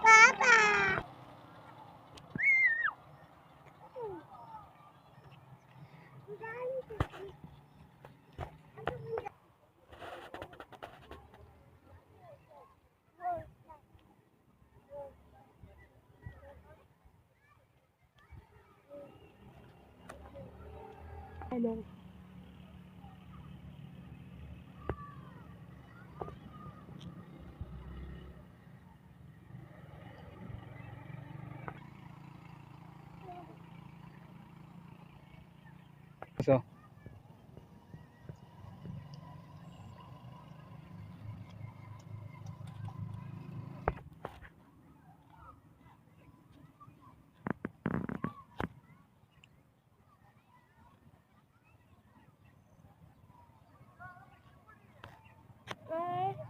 Papa. Hello. So,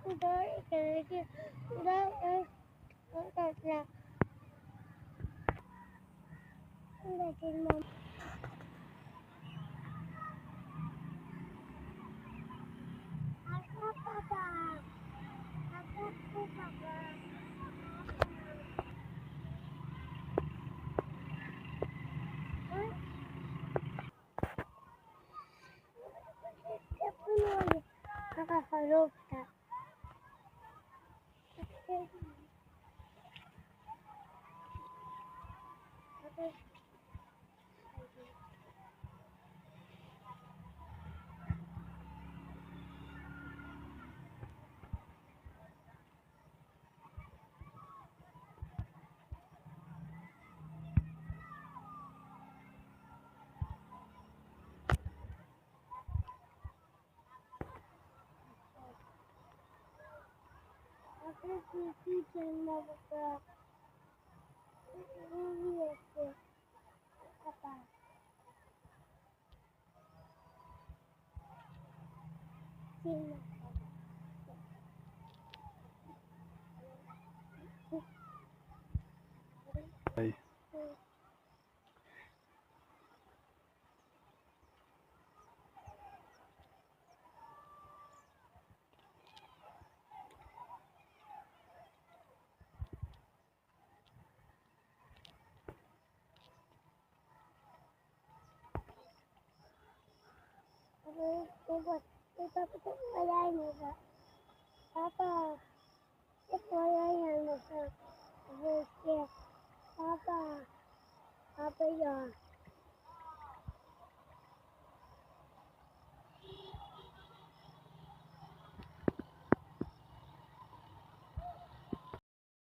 Udah ikan lagi. Udah udah mama. Aku papa. Aku papa. Siapa lagi? Kakak harus tak. Aku sisi jangan buka. Ini aku apa? Sini. ay. Aku buat. Tapi tak payah ni tak. Apa? Tak payah yang besar. Apa? Apa ya?